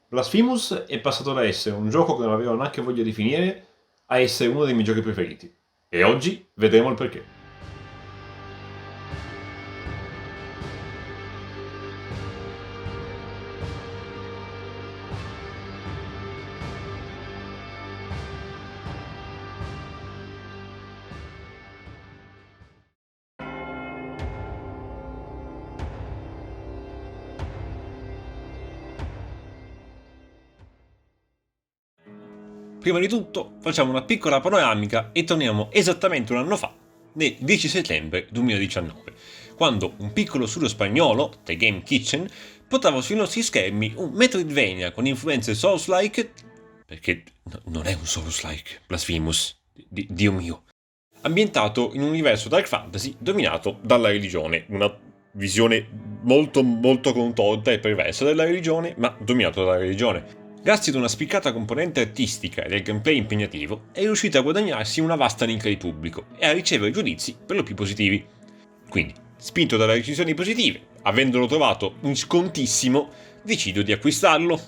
Blasphemous è passato da essere un gioco che non avevo neanche voglia di finire a essere uno dei miei giochi preferiti. E oggi vedremo il perché. Prima di tutto facciamo una piccola panoramica e torniamo esattamente un anno fa, nel 10 settembre 2019, quando un piccolo studio spagnolo, The Game Kitchen, portava sui nostri schermi un Metroidvania con influenze Souls-like, perché non è un Souls-like, Blasphemous, Dio mio, ambientato in un universo dark fantasy dominato dalla religione, una visione molto contorta e perversa della religione, ma dominato dalla religione. Grazie ad una spiccata componente artistica e del gameplay impegnativo, è riuscito a guadagnarsi una vasta nicchia di pubblico e a ricevere giudizi per lo più positivi. Quindi, spinto dalle recensioni positive, avendolo trovato in scontissimo, decido di acquistarlo.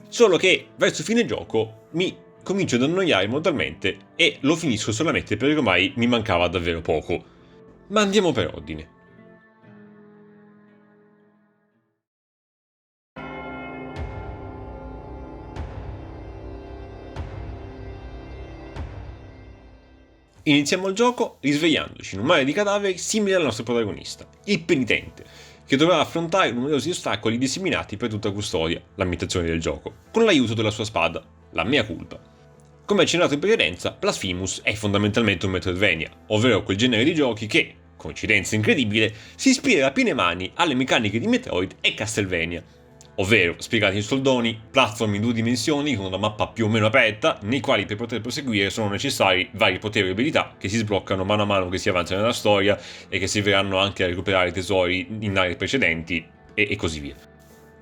Solo che verso fine gioco mi comincio ad annoiare mortalmente e lo finisco solamente perché ormai mi mancava davvero poco. Ma andiamo per ordine. Iniziamo il gioco risvegliandoci in un mare di cadaveri simile al nostro protagonista, il penitente, che dovrà affrontare numerosi ostacoli disseminati per tutta custodia, l'ambientazione del gioco, con l'aiuto della sua spada, la mea culpa. Come accennato in precedenza, Blasphemous è fondamentalmente un Metroidvania, ovvero quel genere di giochi che, coincidenza incredibile, si ispira a piene mani alle meccaniche di Metroid e Castlevania, ovvero spiegati in soldoni, platform in 2 dimensioni con una mappa più o meno aperta, nei quali per poter proseguire sono necessari vari poteri e abilità che si sbloccano mano a mano che si avanza nella storia e che serviranno anche a recuperare tesori in aree precedenti e così via.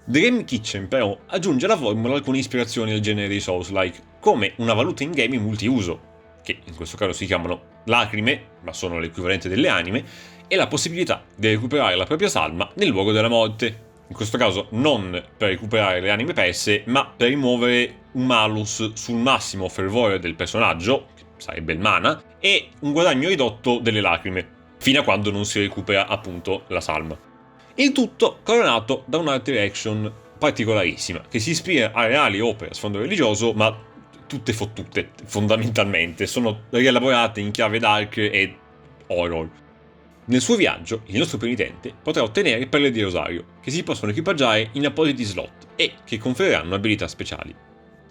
The Game Kitchen però aggiunge alla formula alcune ispirazioni del genere dei Souls-like, come una valuta in-game multiuso, che in questo caso si chiamano lacrime, ma sono l'equivalente delle anime, e la possibilità di recuperare la propria salma nel luogo della morte. In questo caso non per recuperare le anime perse, ma per rimuovere un malus sul massimo fervore del personaggio, che sarebbe il mana, e un guadagno ridotto delle lacrime, fino a quando non si recupera appunto la salma. Il tutto coronato da un'art direction particolarissima, che si ispira a reali opere a sfondo religioso, ma tutte fottute, fondamentalmente. Sono rielaborate in chiave dark e horror. Nel suo viaggio, il nostro penitente potrà ottenere perle di rosario, che si possono equipaggiare in appositi slot e che conferiranno abilità speciali.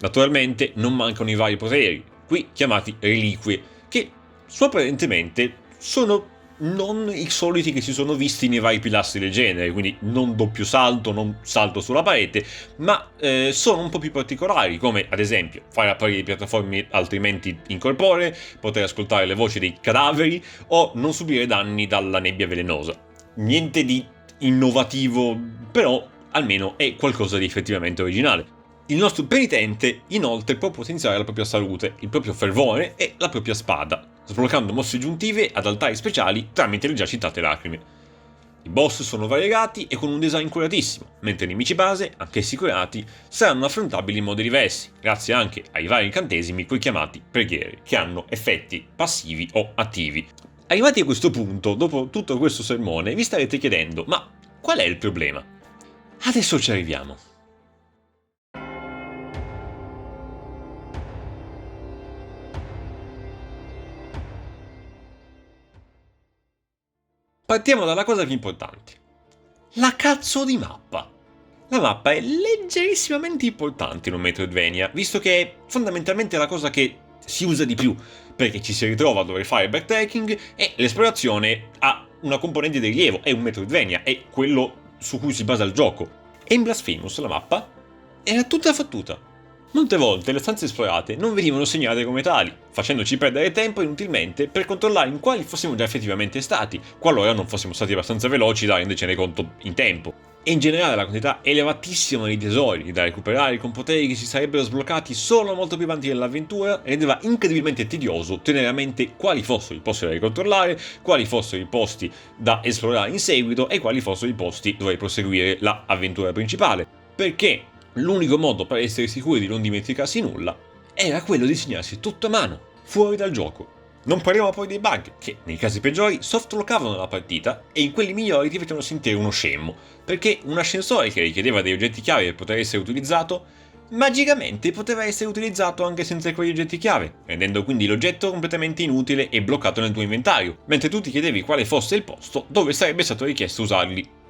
Naturalmente non mancano i vari poteri, qui chiamati reliquie, che sorprendentemente sono non i soliti che si sono visti nei vari pilastri del genere, quindi non doppio salto, non salto sulla parete, ma sono un po' più particolari, come ad esempio fare apparire piattaforme altrimenti incorporee, poter ascoltare le voci dei cadaveri o non subire danni dalla nebbia velenosa. Niente di innovativo, però almeno è qualcosa di effettivamente originale. Il nostro penitente inoltre può potenziare la propria salute, il proprio fervore e la propria spada, sbloccando mosse aggiuntive ad altari speciali tramite le già citate lacrime. I boss sono variegati e con un design curatissimo, mentre i nemici base, anch'essi curati, saranno affrontabili in modi diversi, grazie anche ai vari incantesimi qui chiamati preghiere, che hanno effetti passivi o attivi. Arrivati a questo punto, dopo tutto questo sermone, vi starete chiedendo, ma qual è il problema? Adesso ci arriviamo. Partiamo dalla cosa più importante. La cazzo di mappa. La mappa è leggerissimamente importante in un Metroidvania, visto che è fondamentalmente la cosa che si usa di più, perché ci si ritrova a dover fare backtracking e l'esplorazione ha una componente di rilievo, è un Metroidvania, è quello su cui si basa il gioco. E in Blasphemous la mappa era tutta fottuta. Molte volte le stanze esplorate non venivano segnate come tali, facendoci perdere tempo inutilmente per controllare in quali fossimo già effettivamente stati, qualora non fossimo stati abbastanza veloci da rendercene conto in tempo. E in generale la quantità elevatissima di tesori da recuperare con poteri che si sarebbero sbloccati solo molto più avanti nell'avventura rendeva incredibilmente tedioso tenere a mente quali fossero i posti da ricontrollare, quali fossero i posti da esplorare in seguito e quali fossero i posti dove proseguire l'avventura principale. Perché L'unico modo per essere sicuri di non dimenticarsi nulla era quello di segnarsi tutto a mano, fuori dal gioco. Non parliamo poi dei bug, che nei casi peggiori softlockavano la partita e in quelli migliori ti facevano sentire uno scemmo, perché un ascensore che richiedeva degli oggetti chiave per poter essere utilizzato, magicamente poteva essere utilizzato anche senza quegli oggetti chiave, rendendo quindi l'oggetto completamente inutile e bloccato nel tuo inventario, mentre tu ti chiedevi quale fosse il posto dove sarebbe stato richiesto usarli.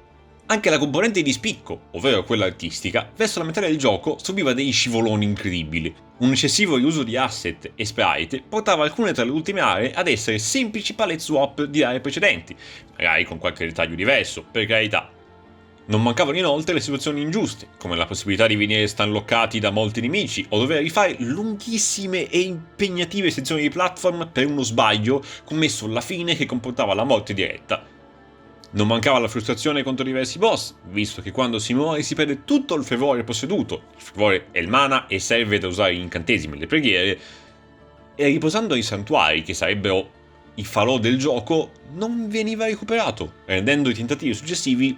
Anche la componente di spicco, ovvero quella artistica, verso la metà del gioco subiva degli scivoloni incredibili. Un eccessivo riuso di asset e sprite portava alcune tra le ultime aree ad essere semplici palette swap di aree precedenti, magari con qualche dettaglio diverso, per carità. Non mancavano inoltre le situazioni ingiuste, come la possibilità di venire stanloccati da molti nemici o dover rifare lunghissime e impegnative sezioni di platform per uno sbaglio commesso alla fine che comportava la morte diretta. Non mancava la frustrazione contro diversi boss, visto che quando si muore si perde tutto il fervore posseduto. Il fervore è il mana e serve da usare gli incantesimi e le preghiere, e riposando ai santuari, che sarebbero i falò del gioco, non veniva recuperato, rendendo i tentativi successivi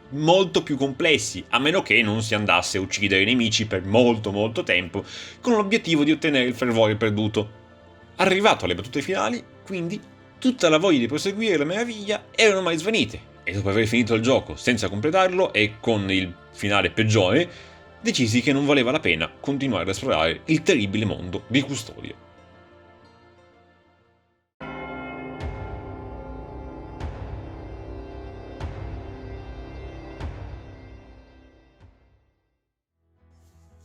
molto più complessi, a meno che non si andasse a uccidere i nemici per molto tempo, con l'obiettivo di ottenere il fervore perduto. Arrivato alle battute finali, quindi, tutta la voglia di proseguire la meraviglia era ormai svanite, e dopo aver finito il gioco senza completarlo e con il finale peggiore, decisi che non valeva la pena continuare ad esplorare il terribile mondo di Custodia.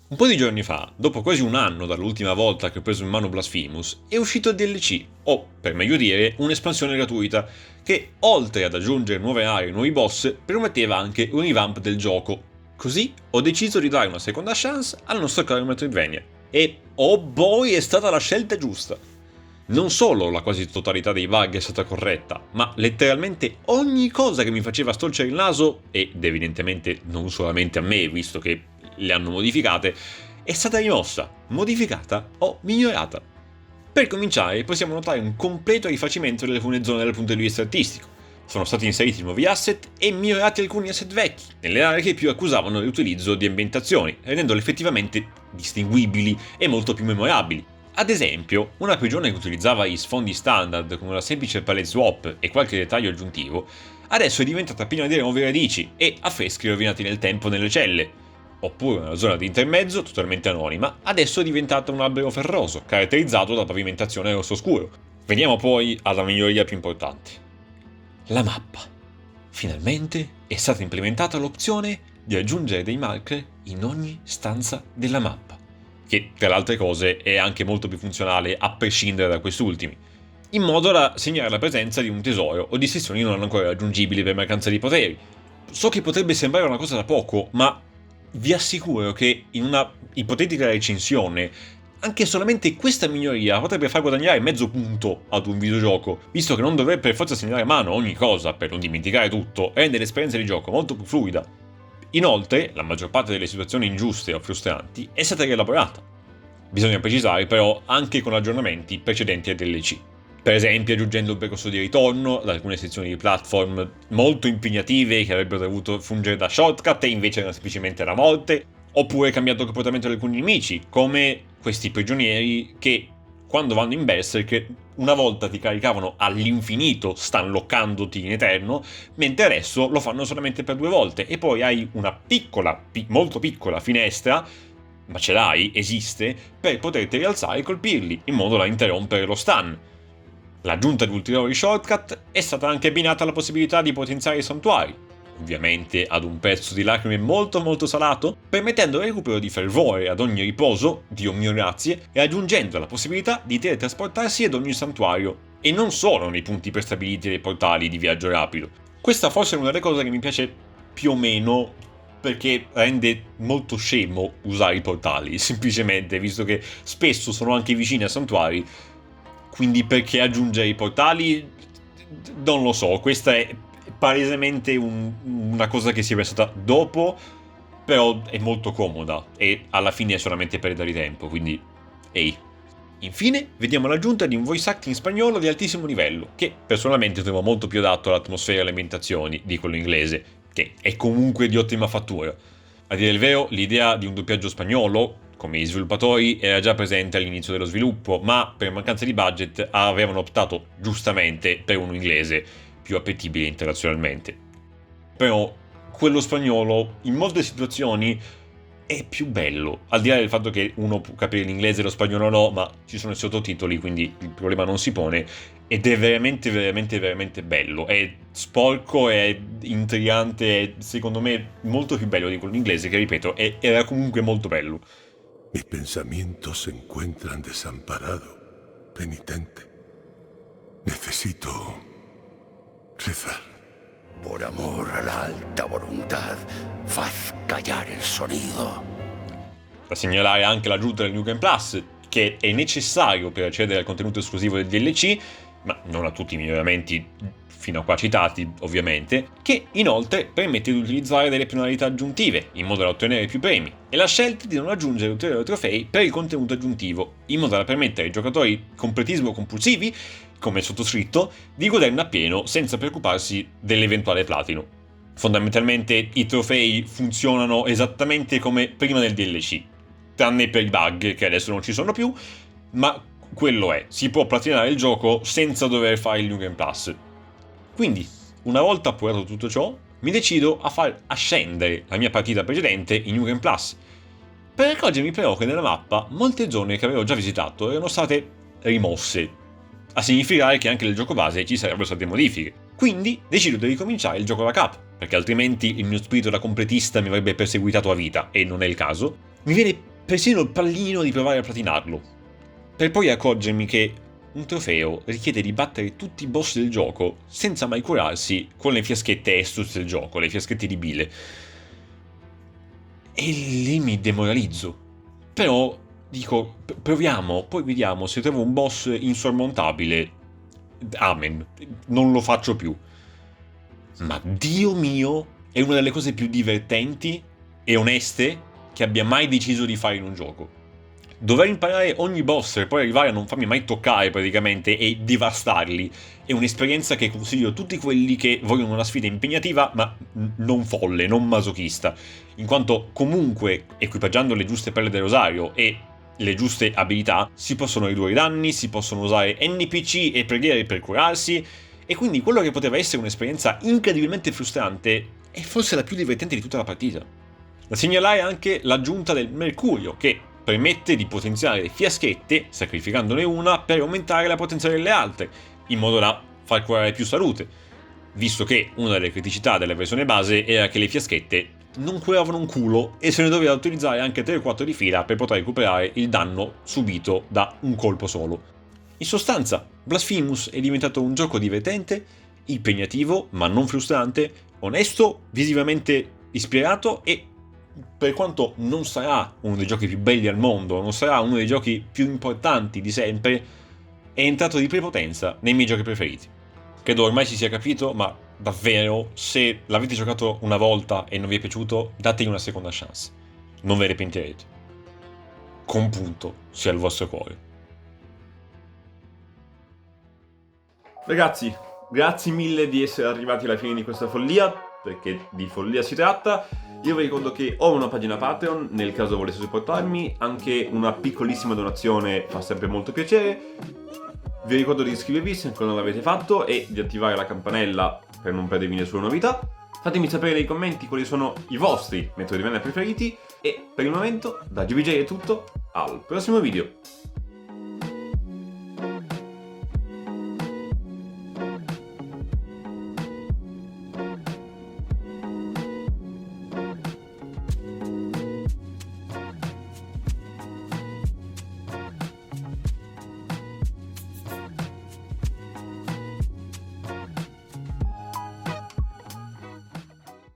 Un po' di giorni fa, dopo quasi un anno dall'ultima volta che ho preso in mano Blasphemous, è uscito il DLC, o, per meglio dire, un'espansione gratuita, che, oltre ad aggiungere nuove aree e nuovi boss, permetteva anche un revamp del gioco. Così ho deciso di dare una seconda chance al nostro caro Metroidvania. E, oh boy, è stata la scelta giusta! Non solo la quasi totalità dei bug è stata corretta, ma letteralmente ogni cosa che mi faceva storcere il naso, ed evidentemente non solamente a me, visto che le hanno modificate, è stata rimossa, modificata o migliorata. Per cominciare, possiamo notare un completo rifacimento delle alcune zone dal punto di vista artistico. Sono stati inseriti nuovi asset e migliorati alcuni asset vecchi, nelle aree che più accusavano l'utilizzo di ambientazioni, rendendole effettivamente distinguibili e molto più memorabili. Ad esempio, una prigione che utilizzava gli sfondi standard con una semplice palette swap e qualche dettaglio aggiuntivo, adesso è diventata piena di nuove radici e affreschi rovinati nel tempo nelle celle. Oppure una zona di intermezzo, totalmente anonima, adesso è diventata un albero ferroso, caratterizzato da pavimentazione rosso scuro. Veniamo poi alla miglioria più importante. La mappa. Finalmente è stata implementata l'opzione di aggiungere dei marker in ogni stanza della mappa, che tra le altre cose è anche molto più funzionale a prescindere da quest'ultimi, in modo da segnare la presenza di un tesoro o di sezioni non ancora raggiungibili per mancanza di poteri. So che potrebbe sembrare una cosa da poco, ma vi assicuro che in una ipotetica recensione anche solamente questa miglioria potrebbe far guadagnare mezzo punto ad un videogioco, visto che non dovrebbe per forza segnare a mano ogni cosa per non dimenticare tutto e rende l'esperienza di gioco molto più fluida. Inoltre, la maggior parte delle situazioni ingiuste o frustranti è stata rielaborata. Bisogna precisare però anche con aggiornamenti precedenti ai DLC. Per esempio aggiungendo un percorso di ritorno ad alcune sezioni di platform molto impegnative che avrebbero dovuto fungere da shortcut e invece erano semplicemente la morte, oppure cambiando il comportamento di alcuni nemici, come questi prigionieri che quando vanno in berserk una volta ti caricavano all'infinito stanloccandoti in eterno, mentre adesso lo fanno solamente per 2 volte e poi hai una piccola, molto piccola finestra, ma ce l'hai, esiste, per poterti rialzare e colpirli, in modo da interrompere lo stun. L'aggiunta di ulteriori shortcut è stata anche abbinata alla possibilità di potenziare i santuari, ovviamente ad un prezzo di lacrime molto salato, permettendo il recupero di fervore ad ogni riposo, Dio mio grazie, e aggiungendo la possibilità di teletrasportarsi ad ogni santuario, e non solo nei punti prestabiliti dei portali di viaggio rapido. Questa forse è una delle cose che mi piace più o meno, perché rende molto scemo usare i portali, semplicemente, visto che spesso sono anche vicini a santuari. Quindi perché aggiungere i portali? Non lo so, questa è palesemente una cosa che si è pensata dopo, però è molto comoda e alla fine è solamente perdere tempo, quindi ehi. Infine, vediamo l'aggiunta di un voice acting spagnolo di altissimo livello, che personalmente trovo molto più adatto all'atmosfera e alle ambientazioni di quello inglese, che è comunque di ottima fattura. A dire il vero, l'idea di un doppiaggio spagnolo, come gli sviluppatori, era già presente all'inizio dello sviluppo, ma per mancanza di budget avevano optato giustamente per uno inglese più appetibile internazionalmente. Però quello spagnolo in molte situazioni è più bello, al di là del fatto che uno può capire l'inglese e lo spagnolo no, ma ci sono i sottotitoli, quindi il problema non si pone, ed è veramente veramente veramente bello, è sporco, è intrigante, è secondo me molto più bello di quello inglese, che ripeto, era comunque molto bello. Mis pensamientos se encuentran desamparado, penitente. Necesito rezar. Por amor a la alta voluntad, faz callar el sonido. Da segnalare anche l'aggiunta del New Game Plus, che è necessario per accedere al contenuto esclusivo del DLC, ma non a tutti i miglioramenti fino a qua citati, ovviamente, che inoltre permette di utilizzare delle penalità aggiuntive, in modo da ottenere più premi, e la scelta di non aggiungere ulteriori trofei per il contenuto aggiuntivo, in modo da permettere ai giocatori completismo compulsivi, come il sottoscritto, di goderne appieno senza preoccuparsi dell'eventuale platino. Fondamentalmente i trofei funzionano esattamente come prima del DLC, tranne per i bug che adesso non ci sono più, ma quello è, si può platinare il gioco senza dover fare il New Game Plus. Quindi, una volta appurato tutto ciò, mi decido a far ascendere la mia partita precedente in New Game Plus, per accorgermi però che nella mappa molte zone che avevo già visitato erano state rimosse, a significare che anche nel gioco base ci sarebbero state modifiche. Quindi decido di ricominciare il gioco da capo, perché altrimenti il mio spirito da completista mi avrebbe perseguitato a vita, e non è il caso. Mi viene persino il pallino di provare a platinarlo, per poi accorgermi che un trofeo richiede di battere tutti i boss del gioco senza mai curarsi con le fiaschette Estus del gioco, le fiaschette di bile. E lì mi demoralizzo. Però dico, proviamo, poi vediamo, se trovo un boss insormontabile, amen, non lo faccio più. Ma Dio mio, è una delle cose più divertenti e oneste che abbia mai deciso di fare in un gioco. Dover imparare ogni boss e poi arrivare a non farmi mai toccare praticamente e devastarli è un'esperienza che consiglio a tutti quelli che vogliono una sfida impegnativa ma non folle, non masochista, in quanto comunque equipaggiando le giuste pelle del rosario e le giuste abilità si possono ridurre i danni, si possono usare NPC e preghiere per curarsi, e quindi quello che poteva essere un'esperienza incredibilmente frustrante è forse la più divertente di tutta la partita. Da segnalare anche l'aggiunta del mercurio, che permette di potenziare le fiaschette, sacrificandone una per aumentare la potenza delle altre, in modo da far curare più salute, visto che una delle criticità della versione base era che le fiaschette non curavano un culo e se ne doveva utilizzare anche 3 o 4 di fila per poter recuperare il danno subito da un colpo solo. In sostanza, Blasphemous è diventato un gioco divertente, impegnativo ma non frustrante, onesto, visivamente ispirato e, per quanto non sarà uno dei giochi più belli al mondo, non sarà uno dei giochi più importanti di sempre, è entrato di prepotenza nei miei giochi preferiti. Credo ormai si sia capito, ma davvero, se l'avete giocato una volta e non vi è piaciuto, dategli una seconda chance. Non ve ne pentirete. Con punto sia il vostro cuore. Ragazzi, grazie mille di essere arrivati alla fine di questa follia, perché di follia si tratta. Io vi ricordo che ho una pagina Patreon, nel caso voleste supportarmi, anche una piccolissima donazione fa sempre molto piacere. Vi ricordo di iscrivervi se ancora non l'avete fatto e di attivare la campanella per non perdervi nessuna novità. Fatemi sapere nei commenti quali sono i vostri Metroidvania preferiti e per il momento da GBJ è tutto, al prossimo video!